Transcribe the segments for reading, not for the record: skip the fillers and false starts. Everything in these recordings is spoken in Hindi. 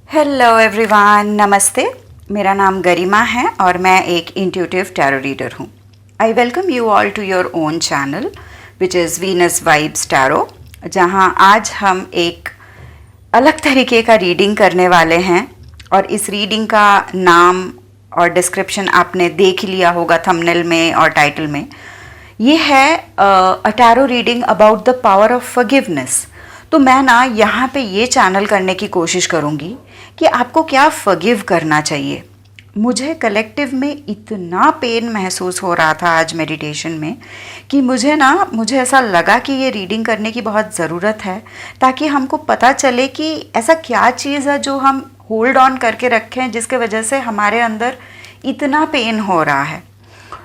हेलो एवरीवन, नमस्ते। मेरा नाम गरिमा है और मैं एक इंट्यूटिव टैरो रीडर हूँ। I welcome you all to your own channel which is Venus vibes tarot, जहाँ आज हम एक अलग तरीके का रीडिंग करने वाले हैं। और इस रीडिंग का नाम और डिस्क्रिप्शन आपने देख लिया होगा थंबनेल में और टाइटल में। ये है a tarot reading about the power of forgiveness. तो मैं ना यहाँ पे ये चैनल करने की कोशिश करूँगी कि आपको क्या फॉरगिव करना चाहिए। मुझे कलेक्टिव में इतना पेन महसूस हो रहा था आज मेडिटेशन में कि मुझे ऐसा लगा कि ये रीडिंग करने की बहुत ज़रूरत है, ताकि हमको पता चले कि ऐसा क्या चीज़ है जो हम होल्ड ऑन करके रखें, जिसके वजह से हमारे अंदर इतना पेन हो रहा है।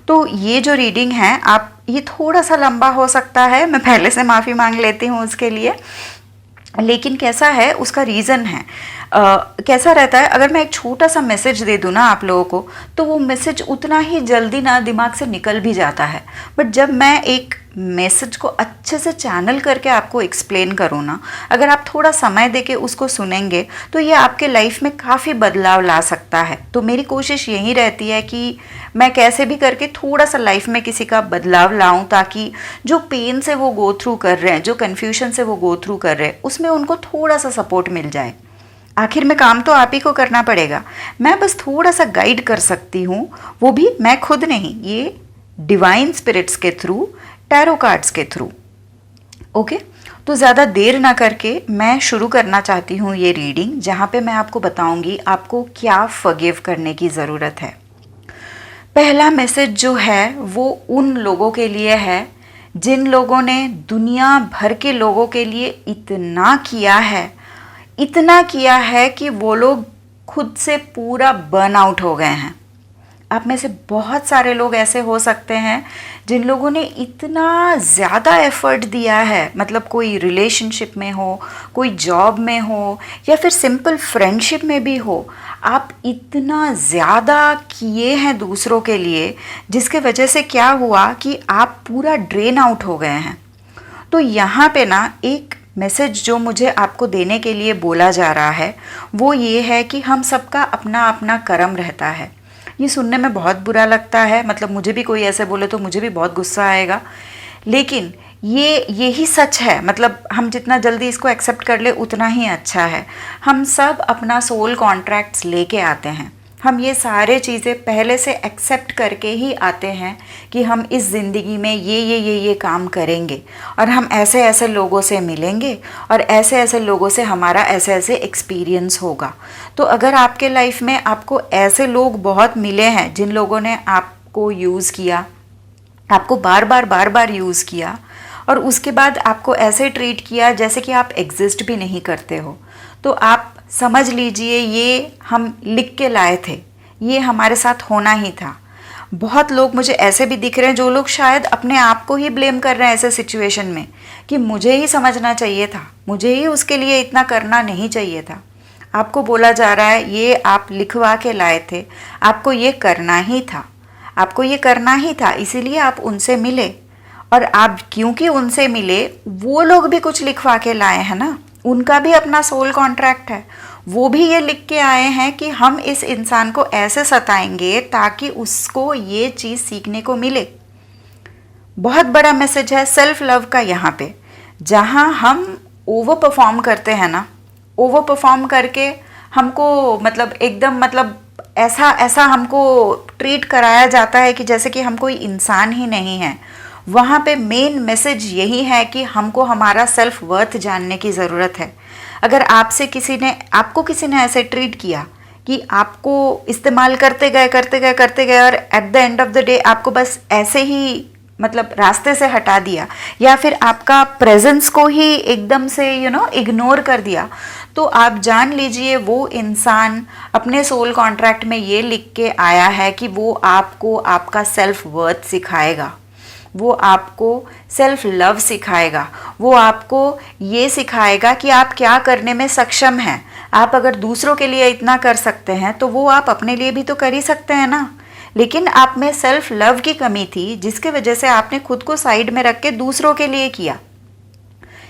तो ये जो रीडिंग है, आप ये थोड़ा सा लंबा हो सकता है, मैं पहले से माफ़ी मांग लेती हूँ उसके लिए। लेकिन कैसा है, उसका रीज़न है। कैसा रहता है, अगर मैं एक छोटा सा मैसेज दे दूँ ना आप लोगों को, तो वो मैसेज उतना ही जल्दी ना दिमाग से निकल भी जाता है। बट जब मैं एक मैसेज को अच्छे से चैनल करके आपको एक्सप्लेन करूँ ना, अगर आप थोड़ा समय देके उसको सुनेंगे, तो ये आपके लाइफ में काफ़ी बदलाव ला सकता है। तो मेरी कोशिश यही रहती है कि मैं कैसे भी करके थोड़ा सा लाइफ में किसी का बदलाव लाऊं, ताकि जो पेन से वो गो थ्रू कर रहे हैं, जो कन्फ्यूजन से वो गो थ्रू कर रहे हैं, उसमें उनको थोड़ा सा सपोर्ट मिल जाए। आखिर में काम तो आप ही को करना पड़ेगा, मैं बस थोड़ा सा गाइड कर सकती हूँ, वो भी मैं खुद नहीं, ये डिवाइन स्पिरिट्स के थ्रू, टैरो कार्ड्स के थ्रू। ओके, तो ज़्यादा देर ना करके मैं शुरू करना चाहती हूँ ये रीडिंग, जहाँ पे मैं आपको बताऊँगी आपको क्या फॉरगिव करने की ज़रूरत है। पहला मैसेज जो है वो उन लोगों के लिए है जिन लोगों ने दुनिया भर के लोगों के लिए इतना किया है कि वो लोग खुद से पूरा बर्न आउट हो गए हैं। आप में से बहुत सारे लोग ऐसे हो सकते हैं जिन लोगों ने इतना ज़्यादा एफर्ट दिया है, मतलब कोई रिलेशनशिप में हो, कोई जॉब में हो, या फिर सिंपल फ्रेंडशिप में भी हो। आप इतना ज़्यादा किए हैं दूसरों के लिए, जिसके वजह से क्या हुआ कि आप पूरा ड्रेन आउट हो गए हैं। तो यहाँ पे ना एक मैसेज जो मुझे आपको देने के लिए बोला जा रहा है वो ये है कि हम सबका अपना अपना कर्म रहता है। ये सुनने में बहुत बुरा लगता है, मतलब मुझे भी कोई ऐसे बोले तो मुझे भी बहुत गुस्सा आएगा, लेकिन यही सच है। मतलब हम जितना जल्दी इसको एक्सेप्ट कर ले उतना ही अच्छा है। हम सब अपना सोल कॉन्ट्रैक्ट्स लेके आते हैं, हम ये सारे चीज़ें पहले से एक्सेप्ट करके ही आते हैं कि हम इस ज़िंदगी में ये काम करेंगे, और हम ऐसे ऐसे लोगों से मिलेंगे, और ऐसे ऐसे लोगों से हमारा ऐसे ऐसे एक्सपीरियंस होगा। तो अगर आपके लाइफ में आपको ऐसे लोग बहुत मिले हैं जिन लोगों ने आपको यूज़ किया, आपको बार बार यूज़ किया, और उसके बाद आपको ऐसे ट्रीट किया जैसे कि आप एग्जिस्ट भी नहीं करते हो, तो आप समझ लीजिए ये हम लिख के लाए थे, ये हमारे साथ होना ही था। बहुत लोग मुझे ऐसे भी दिख रहे हैं जो लोग शायद अपने आप को ही ब्लेम कर रहे हैं ऐसे सिचुएशन में कि मुझे ही समझना चाहिए था, मुझे ही उसके लिए इतना करना नहीं चाहिए था। आपको बोला जा रहा है ये आप लिखवा के लाए थे, आपको ये करना ही था, आपको ये करना ही था, इसीलिए आप उनसे मिले। और आप क्योंकि उनसे मिले, वो लोग भी कुछ लिखवा के लाए हैं ना, उनका भी अपना सोल कॉन्ट्रैक्ट है। वो भी ये लिख के आए हैं कि हम इस इंसान को ऐसे सताएंगे ताकि उसको ये चीज़ सीखने को मिले। बहुत बड़ा मैसेज है सेल्फ लव का यहाँ पे, जहाँ हम ओवर परफॉर्म करते हैं ना, ओवर परफॉर्म करके हमको मतलब एकदम मतलब ऐसा हमको ट्रीट कराया जाता है कि जैसे कि हम कोई इंसान ही नहीं है। वहाँ पे मेन मैसेज यही है कि हमको हमारा सेल्फ वर्थ जानने की ज़रूरत है। अगर आपको किसी ने ऐसे ट्रीट किया कि आपको इस्तेमाल करते गए और at the end of the day आपको बस ऐसे ही मतलब रास्ते से हटा दिया, या फिर आपका प्रेजेंस को ही एकदम से इग्नोर कर दिया, तो आप जान लीजिए वो इंसान अपने सोल कॉन्ट्रैक्ट में ये लिख के आया है कि वो आपको आपका सेल्फ वर्थ सिखाएगा, वो आपको सेल्फ लव सिखाएगा, वो आपको ये सिखाएगा कि आप क्या करने में सक्षम हैं। आप अगर दूसरों के लिए इतना कर सकते हैं तो वो आप अपने लिए भी तो कर ही सकते हैं ना। लेकिन आप में सेल्फ लव की कमी थी, जिसके वजह से आपने खुद को साइड में रख के दूसरों के लिए किया।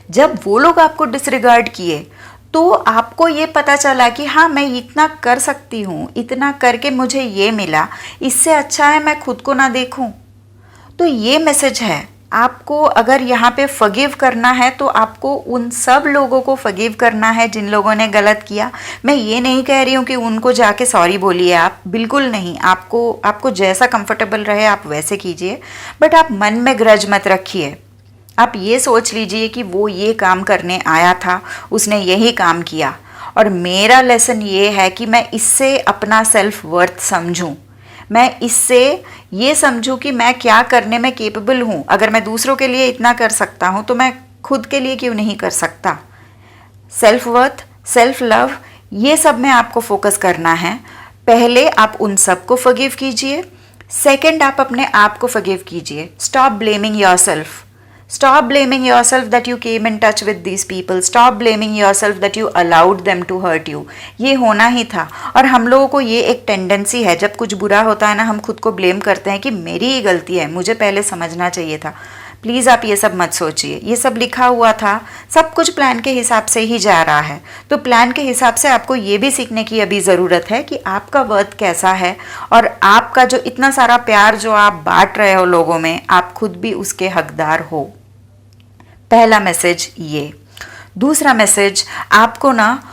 जब वो लोग आपको डिसरिगार्ड किए तो आपको ये पता चला कि हाँ मैं इतना कर सकती हूँ, इतना करके मुझे ये मिला, इससे अच्छा है मैं खुद को ना देखूँ। तो ये मैसेज है, आपको अगर यहाँ पे फॉरगिव करना है तो आपको उन सब लोगों को फॉरगिव करना है जिन लोगों ने गलत किया। मैं ये नहीं कह रही हूँ कि उनको जाके सॉरी बोलिए, आप बिल्कुल नहीं, आपको जैसा कंफर्टेबल रहे आप वैसे कीजिए, बट आप मन में ग्रज मत रखिए। आप ये सोच लीजिए कि वो ये काम करने आया था, उसने यही काम किया, और मेरा लेसन ये है कि मैं इससे अपना सेल्फ वर्थ समझूं, मैं इससे ये समझूं कि मैं क्या करने में केपेबल हूँ। अगर मैं दूसरों के लिए इतना कर सकता हूँ तो मैं खुद के लिए क्यों नहीं कर सकता। सेल्फ वर्थ, सेल्फ लव, ये सब में आपको फोकस करना है। पहले आप उन सबको फॉरगिव कीजिए, सेकंड आप अपने आप को फॉरगिव कीजिए। Stop blaming yourself, stop blaming yourself that you came in touch with these people, stop blaming yourself that you allowed them to hurt you। ये होना ही था। और हम लोगों को ये एक टेंडेंसी है, जब कुछ बुरा होता है ना, हम खुद को ब्लेम करते हैं कि मेरी ही गलती है, मुझे पहले समझना चाहिए था। प्लीज़ आप ये सब मत सोचिए, ये सब लिखा हुआ था, सब कुछ प्लान के हिसाब से ही जा रहा है। तो प्लान के हिसाब से आपको ये भी सीखने की अभी ज़रूरत है कि आपका वर्थ कैसा है, और आपका जो इतना सारा प्यार जो आप बांट रहे हो लोगों में, आप खुद भी उसके हकदार हो। पहला मैसेज ये। दूसरा मैसेज, आपको ना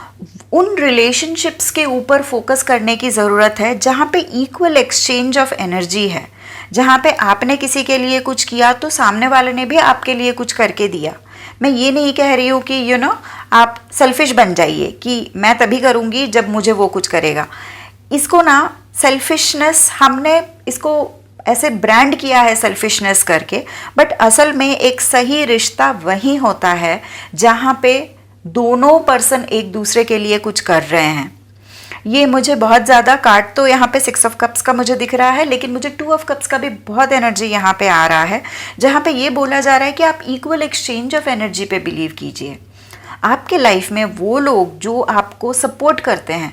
उन रिलेशनशिप्स के ऊपर फोकस करने की ज़रूरत है जहाँ पे इक्वल एक्सचेंज ऑफ एनर्जी है, जहाँ पे आपने किसी के लिए कुछ किया तो सामने वाले ने भी आपके लिए कुछ करके दिया। मैं ये नहीं कह रही हूँ कि आप सेल्फिश बन जाइए कि मैं तभी करूँगी जब मुझे वो कुछ करेगा। इसको ना सेल्फिशनेस, हमने इसको ऐसे ब्रांड किया है सेल्फिशनेस करके, बट असल में एक सही रिश्ता वही होता है जहाँ पे दोनों पर्सन एक दूसरे के लिए कुछ कर रहे हैं। ये मुझे बहुत ज़्यादा कार्ड तो यहाँ पे 6 ऑफ कप्स का मुझे दिख रहा है, लेकिन मुझे 2 ऑफ कप्स का भी बहुत एनर्जी यहाँ पे आ रहा है, जहाँ पे ये बोला जा रहा है कि आप इक्वल एक्सचेंज ऑफ एनर्जी पे बिलीव कीजिए। आपके लाइफ में वो लोग जो आपको सपोर्ट करते हैं,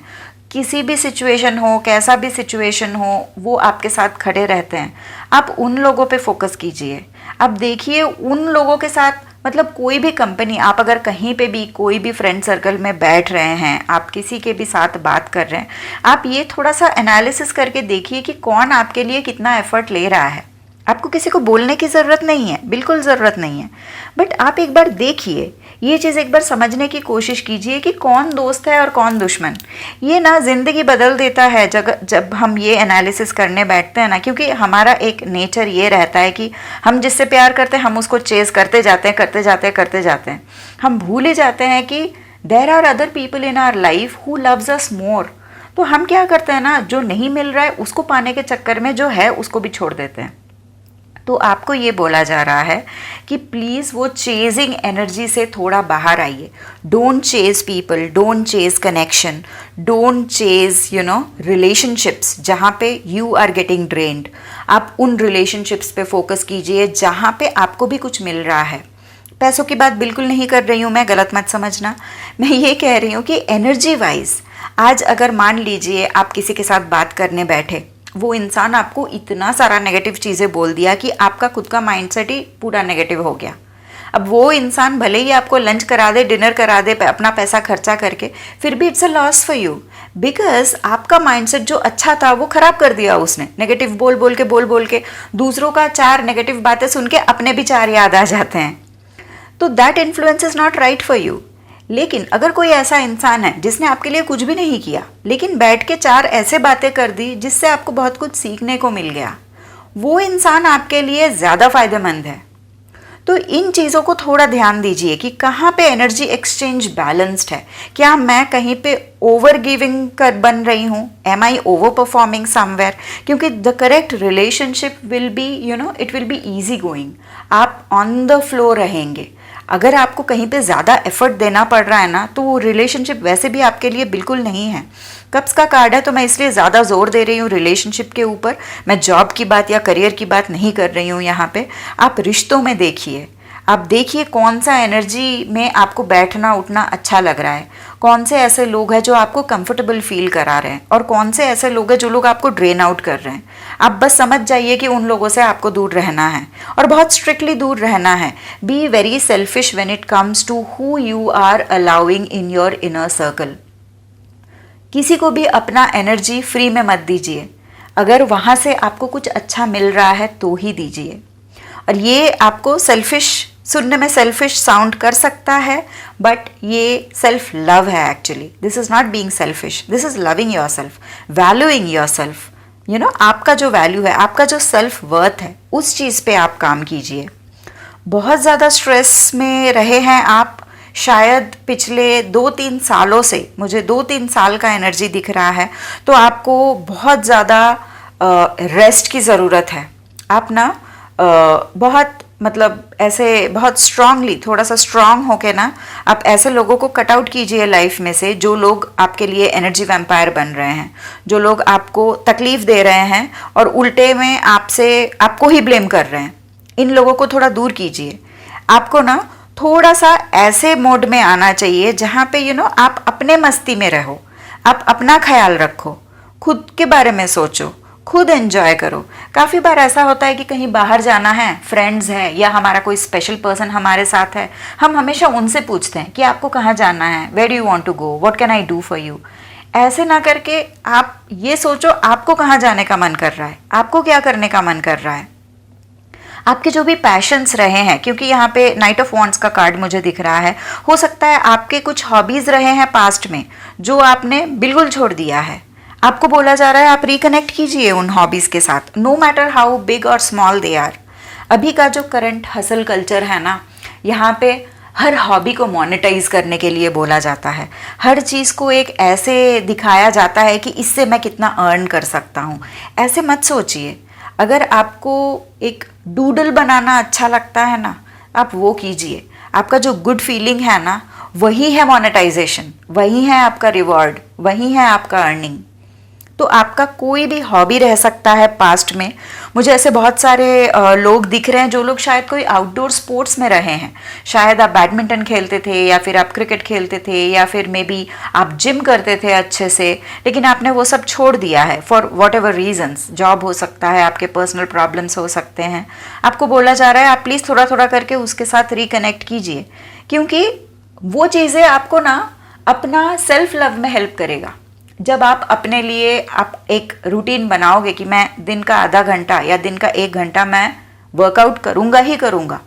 किसी भी सिचुएशन हो, कैसा भी सिचुएशन हो, वो आपके साथ खड़े रहते हैं, आप उन लोगों पे फोकस कीजिए। अब देखिए उन लोगों के साथ, मतलब कोई भी कंपनी, आप अगर कहीं पे भी कोई भी फ्रेंड सर्कल में बैठ रहे हैं, आप किसी के भी साथ बात कर रहे हैं, आप ये थोड़ा सा एनालिसिस करके देखिए कि कौन आपके लिए कितना एफर्ट ले रहा है। आपको किसी को बोलने की ज़रूरत नहीं है, बिल्कुल ज़रूरत नहीं है, बट आप एक बार देखिए, ये चीज़ एक बार समझने की कोशिश कीजिए कि कौन दोस्त है और कौन दुश्मन। ये ना ज़िंदगी बदल देता है जब हम ये एनालिसिस करने बैठते हैं ना, क्योंकि हमारा एक नेचर ये रहता है कि हम जिससे प्यार करते हैं हम उसको चेज़ करते जाते हैं। हम भूल ही जाते हैं कि there are other people in our life who loves us more. तो हम क्या करते हैं ना, जो नहीं मिल रहा है उसको पाने के चक्कर में जो है उसको भी छोड़ देते हैं। तो आपको ये बोला जा रहा है कि प्लीज़ वो चेजिंग एनर्जी से थोड़ा बाहर आइए। Don't chase people, don't chase connection, don't chase relationships जहाँ पे यू आर गेटिंग ड्रेन्ड। आप उन रिलेशनशिप्स पे फोकस कीजिए जहाँ पे आपको भी कुछ मिल रहा है। पैसों की बात बिल्कुल नहीं कर रही हूँ मैं, गलत मत समझना। मैं ये कह रही हूँ कि एनर्जी वाइज आज अगर मान लीजिए आप किसी के साथ बात करने बैठे, वो इंसान आपको इतना सारा नेगेटिव चीज़ें बोल दिया कि आपका खुद का माइंडसेट ही पूरा नेगेटिव हो गया। अब वो इंसान भले ही आपको लंच करा दे, डिनर करा दे, अपना पैसा खर्चा करके, फिर भी it's a loss for you, because आपका माइंडसेट जो अच्छा था वो खराब कर दिया उसने। नेगेटिव बोल के दूसरों का 4 नेगेटिव बातें सुन के अपने भी 4 याद आ जाते हैं। तो that influence is not right for you. लेकिन अगर कोई ऐसा इंसान है जिसने आपके लिए कुछ भी नहीं किया, लेकिन बैठ के 4 ऐसे बातें कर दी जिससे आपको बहुत कुछ सीखने को मिल गया, वो इंसान आपके लिए ज़्यादा फायदेमंद है। तो इन चीज़ों को थोड़ा ध्यान दीजिए कि कहाँ पे एनर्जी एक्सचेंज बैलेंस्ड है। क्या मैं कहीं पे ओवर गिविंग कर बन रही हूँ? Am I over performing somewhere? क्योंकि the correct relationship will be it will be easy going. आप ऑन द फ्लो रहेंगे। अगर आपको कहीं पे ज़्यादा एफर्ट देना पड़ रहा है ना, तो वो रिलेशनशिप वैसे भी आपके लिए बिल्कुल नहीं है। कप्स का कार्ड है तो मैं इसलिए ज़्यादा जोर दे रही हूँ रिलेशनशिप के ऊपर। मैं जॉब की बात या करियर की बात नहीं कर रही हूँ यहाँ पे। आप रिश्तों में देखिए, आप देखिए कौन सा एनर्जी में आपको बैठना उठना अच्छा लग रहा है, कौन से ऐसे लोग हैं जो आपको कंफर्टेबल फील करा रहे हैं और कौन से ऐसे लोग हैं जो लोग आपको ड्रेन आउट कर रहे हैं। आप बस समझ जाइए कि उन लोगों से आपको दूर रहना है और बहुत स्ट्रिक्टली दूर रहना है। Be very selfish when it comes to who you are allowing in your inner circle. किसी को भी अपना एनर्जी फ्री में मत दीजिए, अगर वहाँ से आपको कुछ अच्छा मिल रहा है तो ही दीजिए। और ये आपको सेल्फिश सुनने में सेल्फिश साउंड कर सकता है, बट ये सेल्फ लव है actually. This is not being selfish, this is loving your self, valuing your self. You know, आपका जो वैल्यू है, आपका जो सेल्फ वर्थ है, उस चीज़ पे आप काम कीजिए। बहुत ज़्यादा स्ट्रेस में रहे हैं आप, शायद पिछले 2-3 सालों से, मुझे 2-3 साल का एनर्जी दिख रहा है, तो आपको बहुत ज़्यादा रेस्ट की ज़रूरत है। आप ना बहुत मतलब ऐसे बहुत स्ट्रांगली, थोड़ा सा स्ट्रांग होके ना आप ऐसे लोगों को कट आउट कीजिए लाइफ में से जो लोग आपके लिए एनर्जी वैम्पायर बन रहे हैं, जो लोग आपको तकलीफ दे रहे हैं और उल्टे में आपको ही ब्लेम कर रहे हैं। इन लोगों को थोड़ा दूर कीजिए। आपको ना थोड़ा सा ऐसे मोड में आना चाहिए जहाँ पे आप अपने मस्ती में रहो, आप अपना ख्याल रखो, खुद के बारे में सोचो, खुद एंजॉय करो। काफ़ी बार ऐसा होता है कि कहीं बाहर जाना है, फ्रेंड्स हैं या हमारा कोई स्पेशल पर्सन हमारे साथ है, हम हमेशा उनसे पूछते हैं कि आपको कहाँ जाना है, where do you want to go, what can I do for you. ऐसे ना करके आप ये सोचो आपको कहाँ जाने का मन कर रहा है, आपको क्या करने का मन कर रहा है, आपके जो भी पैशंस रहे हैं। क्योंकि यहाँ पे नाइट ऑफ वॉन्ड्स का कार्ड मुझे दिख रहा है, हो सकता है आपके कुछ हॉबीज़ रहे हैं पास्ट में जो आपने बिल्कुल छोड़ दिया है। आपको बोला जा रहा है आप रिकनेक्ट कीजिए उन हॉबीज़ के साथ, नो मैटर हाउ बिग और स्मॉल दे आर। अभी का जो करंट हसल कल्चर है ना, यहाँ पे हर हॉबी को मोनेटाइज करने के लिए बोला जाता है, हर चीज़ को एक ऐसे दिखाया जाता है कि इससे मैं कितना अर्न कर सकता हूँ। ऐसे मत सोचिए। अगर आपको एक डूडल बनाना अच्छा लगता है ना, आप वो कीजिए। आपका जो गुड फीलिंग है ना, वही है मोनेटाइजेशन, वही है आपका रिवॉर्ड, वही है आपका अर्निंग। तो आपका कोई भी हॉबी रह सकता है पास्ट में। मुझे ऐसे बहुत सारे लोग दिख रहे हैं जो लोग शायद कोई आउटडोर स्पोर्ट्स में रहे हैं। शायद आप बैडमिंटन खेलते थे या फिर आप क्रिकेट खेलते थे या फिर मे बी आप जिम करते थे अच्छे से, लेकिन आपने वो सब छोड़ दिया है for whatever reasons. Job हो सकता है, आपके पर्सनल प्रॉब्लम्स हो सकते हैं। आपको बोला जा रहा है आप प्लीज़ थोड़ा थोड़ा करके उसके साथ रिकनेक्ट कीजिए, क्योंकि वो चीज़ें आपको ना अपना सेल्फ लव में हेल्प करेगा। जब आप अपने लिए आप एक रूटीन बनाओगे कि मैं दिन का आधा घंटा या दिन का 1 घंटा मैं वर्कआउट करूँगा ही करूँगा,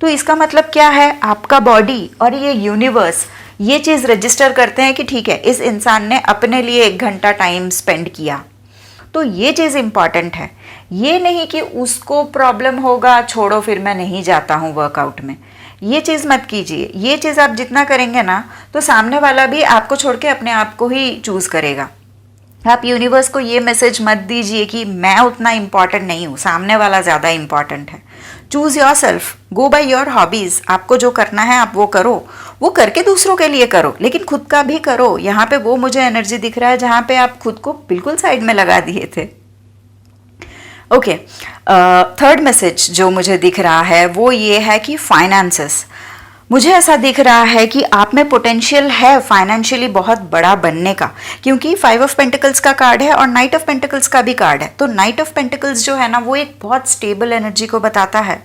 तो इसका मतलब क्या है, आपका बॉडी और ये यूनिवर्स ये चीज़ रजिस्टर करते हैं कि ठीक है, इस इंसान ने अपने लिए 1 घंटा टाइम स्पेंड किया। तो ये चीज़ इम्पॉर्टेंट है। ये नहीं कि उसको प्रॉब्लम होगा, छोड़ो फिर मैं नहीं जाता हूँ वर्कआउट में। ये चीज़ मत कीजिए। ये चीज़ आप जितना करेंगे ना, तो सामने वाला भी आपको छोड़ के अपने आप को ही चूज़ करेगा। आप यूनिवर्स को ये मैसेज मत दीजिए कि मैं उतना इम्पॉर्टेंट नहीं हूँ, सामने वाला ज़्यादा इम्पॉर्टेंट है। Choose your self, go by your hobbies. आपको जो करना है आप वो करो, वो करके दूसरों के लिए करो, लेकिन खुद का भी करो। यहाँ पे वो मुझे एनर्जी दिख रहा है जहाँ पे आप खुद को बिल्कुल साइड में लगा दिए थे। ओके, थर्ड मैसेज जो मुझे दिख रहा है वो ये है कि फाइनेंसेस। मुझे ऐसा दिख रहा है कि आप में पोटेंशियल है फाइनेंशियली बहुत बड़ा बनने का, क्योंकि 5 ऑफ पेंटिकल्स का कार्ड है और नाइट ऑफ पेंटिकल्स का भी कार्ड है। तो नाइट ऑफ पेंटिकल्स जो है ना, वो एक बहुत स्टेबल एनर्जी को बताता है।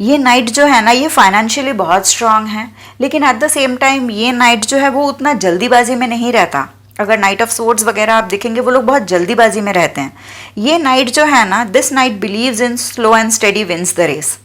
ये नाइट जो है ना, ये फाइनेंशियली बहुत स्ट्रांग है, लेकिन एट द सेम टाइम ये नाइट जो है वो उतना जल्दीबाजी में नहीं रहता। अगर नाइट ऑफ सोर्ड्स वगैरह आप देखेंगे, वो लोग बहुत जल्दीबाजी में रहते हैं। ये नाइट जो है ना, this knight believes in slow and steady wins the race.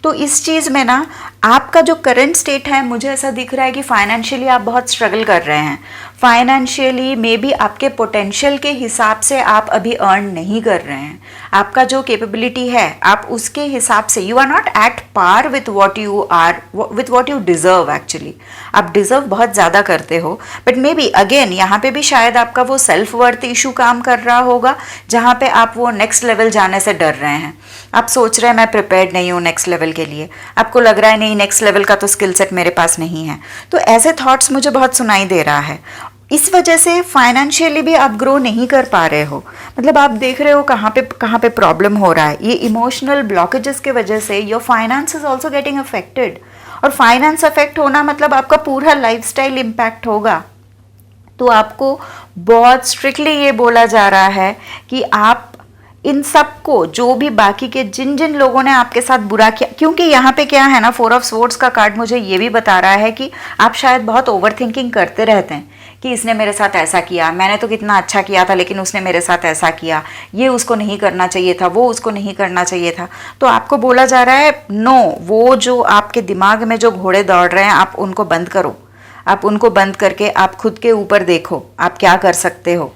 तो इस चीज़ में ना आपका जो करंट स्टेट है, मुझे ऐसा दिख रहा है कि फाइनेंशियली आप बहुत स्ट्रगल कर रहे हैं। फाइनेंशियली मे बी आपके पोटेंशियल के हिसाब से आप अभी अर्न नहीं कर रहे हैं। आपका जो कैपेबिलिटी है, आप उसके हिसाब से you are not at par with what you are, with what you deserve. Actually आप डिज़र्व बहुत ज़्यादा करते हो, बट मे बी अगेन यहाँ पे भी शायद आपका वो सेल्फ वर्थ इशू काम कर रहा होगा, जहाँ पे आप वो नेक्स्ट लेवल जाने से डर रहे हैं। आप सोच रहे हैं मैं प्रिपेयर्ड नहीं हूँ नेक्स्ट लेवल के लिए। आपको लग रहा है नहीं, नेक्स्ट लेवल का तो स्किल सेट मेरे पास नहीं है। तो ऐसे थॉट्स मुझे बहुत सुनाई दे रहा है। इस वजह से फाइनेंशियली भी आप ग्रो नहीं कर पा रहे हो। मतलब आप देख रहे हो कहाँ पे प्रॉब्लम हो रहा है। ये इमोशनल ब्लॉकेजेस के वजह से your finance is also getting affected, और फाइनेंस अफेक्ट होना मतलब आपका पूरा लाइफस्टाइल इम्पैक्ट होगा। तो आपको बहुत स्ट्रिक्टली ये बोला जा रहा है कि आप इन सबको, जो भी बाकी के जिन जिन लोगों ने आपके साथ बुरा किया, क्योंकि यहाँ पे क्या है ना, 4 ऑफ स्वॉर्ड्स का कार्ड मुझे ये भी बता रहा है कि आप शायद बहुत ओवर थिंकिंग करते रहते हैं कि इसने मेरे साथ ऐसा किया, मैंने तो कितना अच्छा किया था लेकिन उसने मेरे साथ ऐसा किया, ये उसको नहीं करना चाहिए था, वो उसको नहीं करना चाहिए था। तो आपको बोला जा रहा है नो, वो जो आपके दिमाग में जो घोड़े दौड़ रहे हैं आप उनको बंद करो। आप उनको बंद करके आप खुद के ऊपर देखो आप क्या कर सकते हो।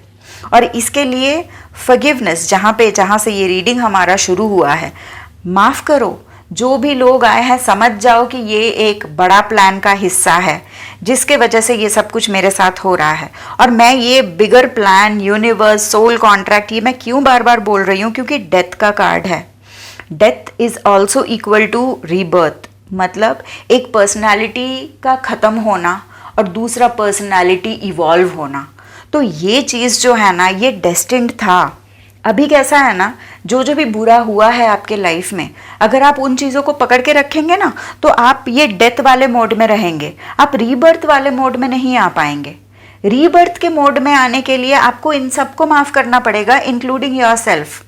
और इसके लिए फॉरगिवनेस, जहाँ से ये रीडिंग हमारा शुरू हुआ है, माफ़ करो। जो भी लोग आए हैं समझ जाओ कि ये एक बड़ा प्लान का हिस्सा है जिसके वजह से ये सब कुछ मेरे साथ हो रहा है। और मैं ये बिगर प्लान, यूनिवर्स, सोल कॉन्ट्रैक्ट, ये मैं क्यों बार बार बोल रही हूँ, क्योंकि डेथ का कार्ड है। Death is also equal to rebirth. मतलब एक पर्सनैलिटी का ख़त्म होना और दूसरा पर्सनैलिटी इवॉल्व होना। तो ये चीज़ जो है ना, ये डेस्टिन्ड था। अभी कैसा है ना, जो भी बुरा हुआ है आपके लाइफ में, अगर आप उन चीज़ों को पकड़ के रखेंगे ना तो आप ये डेथ वाले मोड में रहेंगे, आप रीबर्थ वाले मोड में नहीं आ पाएंगे। रीबर्थ के मोड में आने के लिए आपको इन सबको माफ़ करना पड़ेगा, इंक्लूडिंग योर सेल्फ।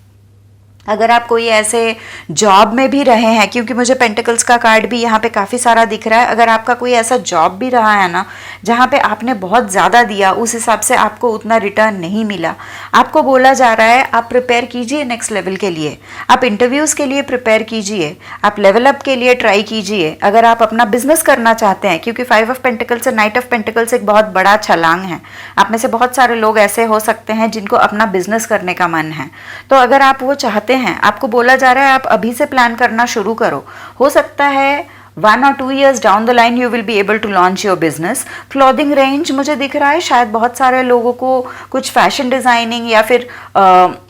अगर आप कोई ऐसे जॉब में भी रहे हैं, क्योंकि मुझे पेंटिकल्स का कार्ड भी यहाँ पे काफ़ी सारा दिख रहा है, अगर आपका कोई ऐसा जॉब भी रहा है ना जहाँ पे आपने बहुत ज़्यादा दिया, उस हिसाब से आपको उतना रिटर्न नहीं मिला, आपको बोला जा रहा है आप प्रिपेयर कीजिए नेक्स्ट लेवल के लिए, आप इंटरव्यूज़ के लिए प्रिपेयर कीजिए, आप लेवल अप के लिए ट्राई कीजिए। अगर आप अपना बिजनेस करना चाहते हैं, क्योंकि 5 ऑफ पेंटिकल्स से नाइट ऑफ पेंटिकल्स एक बहुत बड़ा छलांग है। आप में से बहुत सारे लोग ऐसे हो सकते हैं जिनको अपना बिजनेस करने का मन है। तो अगर आप वो चाहते हैं, आपको बोला जा रहा है आप अभी से प्लान करना शुरू करो। हो सकता है 1 or 2 years down the line you will be able to launch your business. Clothing range मुझे दिख रहा है, शायद बहुत सारे लोगों को कुछ फैशन डिज़ाइनिंग या फिर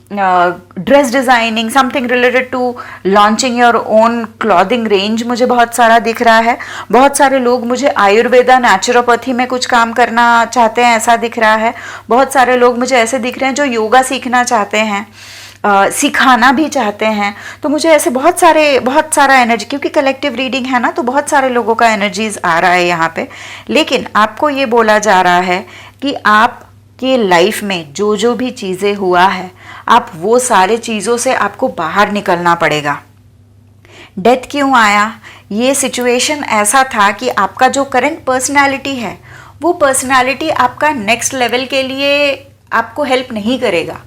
dress designing, something related to launching your own clothing range मुझे बहुत सारा दिख रहा है। बहुत सारे लोग मुझे आयुर्वेदा, नेचुरोपैथी में कुछ काम करना चाहते हैं, ऐसा दिख रहा है। बहुत सारे लोग मुझे ऐसे दिख रहे हैं जो योगा सीखना चाहते हैं, सिखाना भी चाहते हैं। तो मुझे ऐसे बहुत सारा एनर्जी, क्योंकि कलेक्टिव रीडिंग है ना, तो बहुत सारे लोगों का एनर्जीज आ रहा है यहाँ पे। लेकिन आपको ये बोला जा रहा है कि आपके लाइफ में जो भी चीज़ें हुआ है, आप वो सारे चीज़ों से आपको बाहर निकलना पड़ेगा। डेथ क्यों आया? ये सिचुएशन ऐसा था कि आपका जो करंट पर्सनैलिटी है, वो पर्सनैलिटी आपका नेक्स्ट लेवल के लिए आपको हेल्प नहीं करेगा।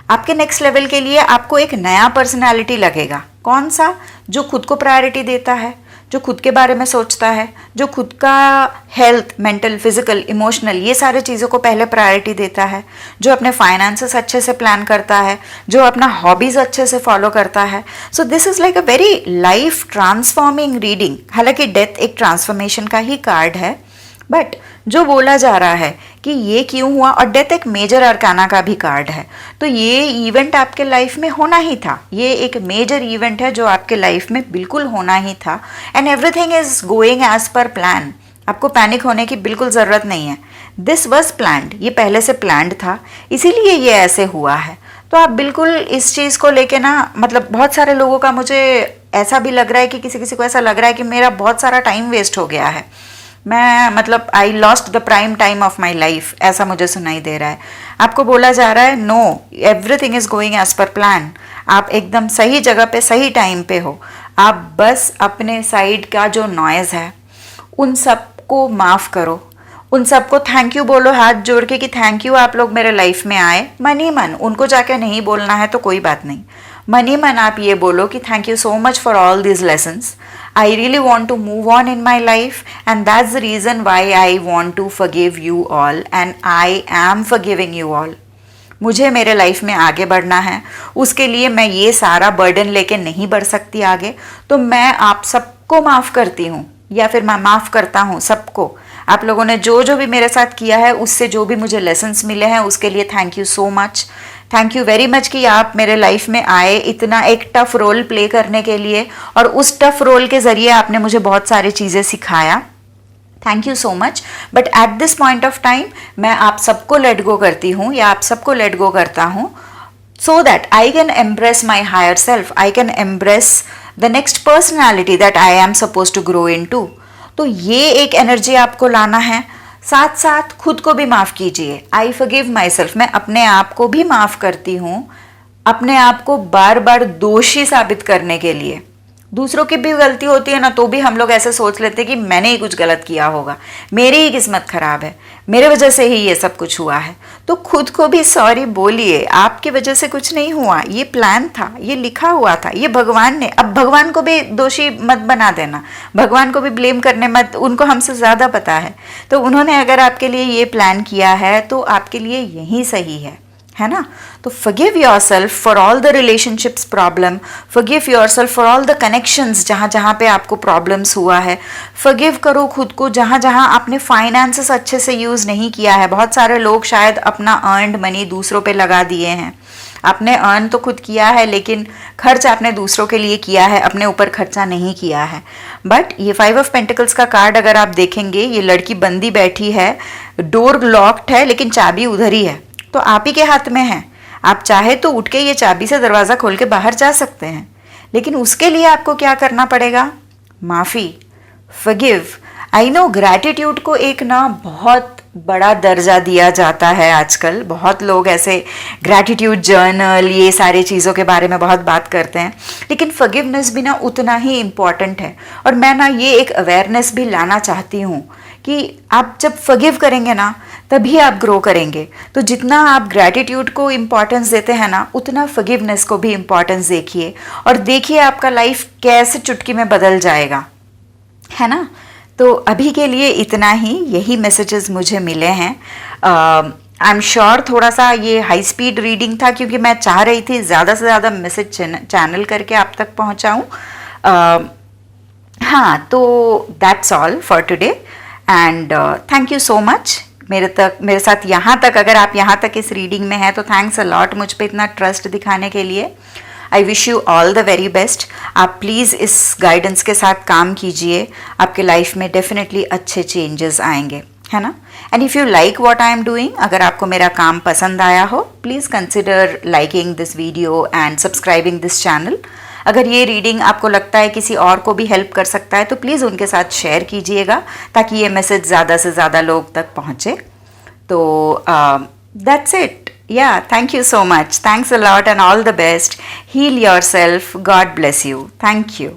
आपके नेक्स्ट लेवल के लिए आपको एक नया पर्सनालिटी लगेगा। कौन सा? जो खुद को प्रायोरिटी देता है, जो खुद के बारे में सोचता है, जो खुद का हेल्थ, मेंटल, फिजिकल, इमोशनल, ये सारे चीज़ों को पहले प्रायोरिटी देता है, जो अपने फाइनेंसेस अच्छे से प्लान करता है, जो अपना हॉबीज़ अच्छे से फॉलो करता है। So this is like a very life transforming reading. हालांकि डेथ एक ट्रांसफॉर्मेशन का ही कार्ड है, बट जो बोला जा रहा है कि ये क्यों हुआ, और डेथ एक मेजर अरकाना का भी कार्ड है। तो ये इवेंट आपके लाइफ में होना ही था। ये एक मेजर इवेंट है जो आपके लाइफ में बिल्कुल होना ही था, and everything is going as per plan. आपको पैनिक होने की बिल्कुल ज़रूरत नहीं है। दिस वॉज प्लान्ड, ये पहले से प्लान्ड था, इसीलिए ये ऐसे हुआ है। तो आप बिल्कुल इस चीज़ को लेके ना, मतलब बहुत सारे लोगों का मुझे ऐसा भी लग रहा है कि किसी को ऐसा लग रहा है कि मेरा बहुत सारा टाइम वेस्ट हो गया है, मैं मतलब I lost the prime time of my life, ऐसा मुझे सुनाई दे रहा है। आपको बोला जा रहा है no, everything is going as per plan. आप एकदम सही जगह पे सही टाइम पे हो। आप बस अपने साइड का जो नॉइज़ है उन सबको माफ़ करो, उन सबको थैंक यू बोलो हाथ जोड़ के कि थैंक यू, आप लोग मेरे लाइफ में आए। मन ही मन, उनको जाके नहीं बोलना है तो कोई बात नहीं, मन ही मन आप ये बोलो कि thank you so much for all these lessons. I really want to move on in my life, and that's the reason why I want to forgive you all, and I am forgiving you all. मुझे मेरे लाइफ में आगे बढ़ना है, उसके लिए मैं ये सारा बर्डन लेके नहीं बढ़ सकती आगे। तो मैं आप सबको माफ़ करती हूँ, या फिर मैं माफ़ करता हूँ सबको। आप लोगों ने जो भी मेरे साथ किया है, उससे जो भी मुझे लेसन्स मिले हैं, उसके लिए thank you so much. Thank you very much कि आप मेरे लाइफ में आए इतना एक टफ रोल प्ले करने के लिए, और उस टफ रोल के ज़रिए आपने मुझे बहुत सारी चीज़ें सिखाया। Thank you so much, but at this point of time मैं आप सबको लेट गो करती हूँ या आप सबको लेट गो करता हूँ, so that I can embrace my higher self, I can embrace the next personality that I am supposed to grow into. तो ये एक एनर्जी आपको लाना है, साथ साथ खुद को भी माफ़ कीजिए. आई फॉरगिव माई सेल्फ, मैं अपने आप को भी माफ़ करती हूँ, अपने आप को बार बार दोषी साबित करने के लिए. दूसरों की भी गलती होती है ना, तो भी हम लोग ऐसे सोच लेते हैं कि मैंने ही कुछ गलत किया होगा, मेरी ही किस्मत खराब है, मेरे वजह से ही ये सब कुछ हुआ है. तो खुद को भी सॉरी बोलिए, आपकी वजह से कुछ नहीं हुआ, ये प्लान था, ये लिखा हुआ था, ये भगवान ने. अब भगवान को भी दोषी मत बना देना, भगवान को भी ब्लेम करने मत, उनको हमसे ज़्यादा पता है. तो उन्होंने अगर आपके लिए ये प्लान किया है तो आपके लिए यही सही है ना. तो forgive yourself for all the relationships problem, forgive yourself for all the connections जहाँ जहाँ पे आपको problems हुआ है. forgive करो खुद को जहाँ जहाँ आपने finances अच्छे से यूज़ नहीं किया है. बहुत सारे लोग शायद अपना earned money दूसरों पे लगा दिए हैं. आपने अर्न तो खुद किया है लेकिन खर्च आपने दूसरों के लिए किया है, अपने ऊपर खर्चा नहीं किया है. बट ये 5 ऑफ पेंटिकल्स का कार्ड अगर आप देखेंगे, ये लड़की बंदी बैठी है, डोर लॉक्ड है लेकिन चाबी उधर ही है, तो आप ही के हाथ में है. आप चाहे तो उठ के ये चाबी से दरवाज़ा खोल के बाहर जा सकते हैं, लेकिन उसके लिए आपको क्या करना पड़ेगा? माफ़ी, फॉरगिव. आई नो ग्रैटिट्यूड को एक ना बहुत बड़ा दर्जा दिया जाता है आजकल. बहुत लोग ऐसे ग्रैटिट्यूड जर्नल, ये सारी चीज़ों के बारे में बहुत बात करते हैं, लेकिन फॉरगिवनेस भी ना उतना ही इम्पॉर्टेंट है. और मैं ना ये एक अवेयरनेस भी लाना चाहती हूँ कि आप जब फॉरगिव करेंगे ना, तभी आप ग्रो करेंगे. तो जितना आप ग्रैटिट्यूड को इम्पॉर्टेंस देते हैं ना, उतना फॉरगिवनेस को भी इम्पॉर्टेंस देखिए, और देखिए आपका लाइफ कैसे चुटकी में बदल जाएगा, है ना. तो अभी के लिए इतना ही, यही मैसेजेस मुझे मिले हैं. आई एम श्योर थोड़ा सा ये हाई स्पीड रीडिंग था, क्योंकि मैं चाह रही थी ज़्यादा से ज़्यादा मैसेज चैनल करके आप तक पहुँचाऊँ. हाँ, तो that's all for today and thank you so much मेरे साथ यहाँ तक. अगर आप यहाँ तक इस रीडिंग में हैं तो थैंक्स अ लॉट मुझ पे इतना ट्रस्ट दिखाने के लिए. I wish you all the very best. आप प्लीज़ इस गाइडेंस के साथ काम कीजिए, आपके लाइफ में डेफिनेटली अच्छे चेंजेस आएंगे, है ना. And if you like what I am doing, अगर आपको मेरा काम पसंद आया हो, please consider liking this video and subscribing this channel. अगर ये रीडिंग आपको लगता है किसी और को भी हेल्प कर सकता है, तो प्लीज़ उनके साथ शेयर कीजिएगा, ताकि ये मैसेज ज़्यादा से ज़्यादा लोग तक पहुँचे. तो that's it. Yeah, thank you so much. Thanks a lot and all the best. Heal yourself. God bless you. Thank you.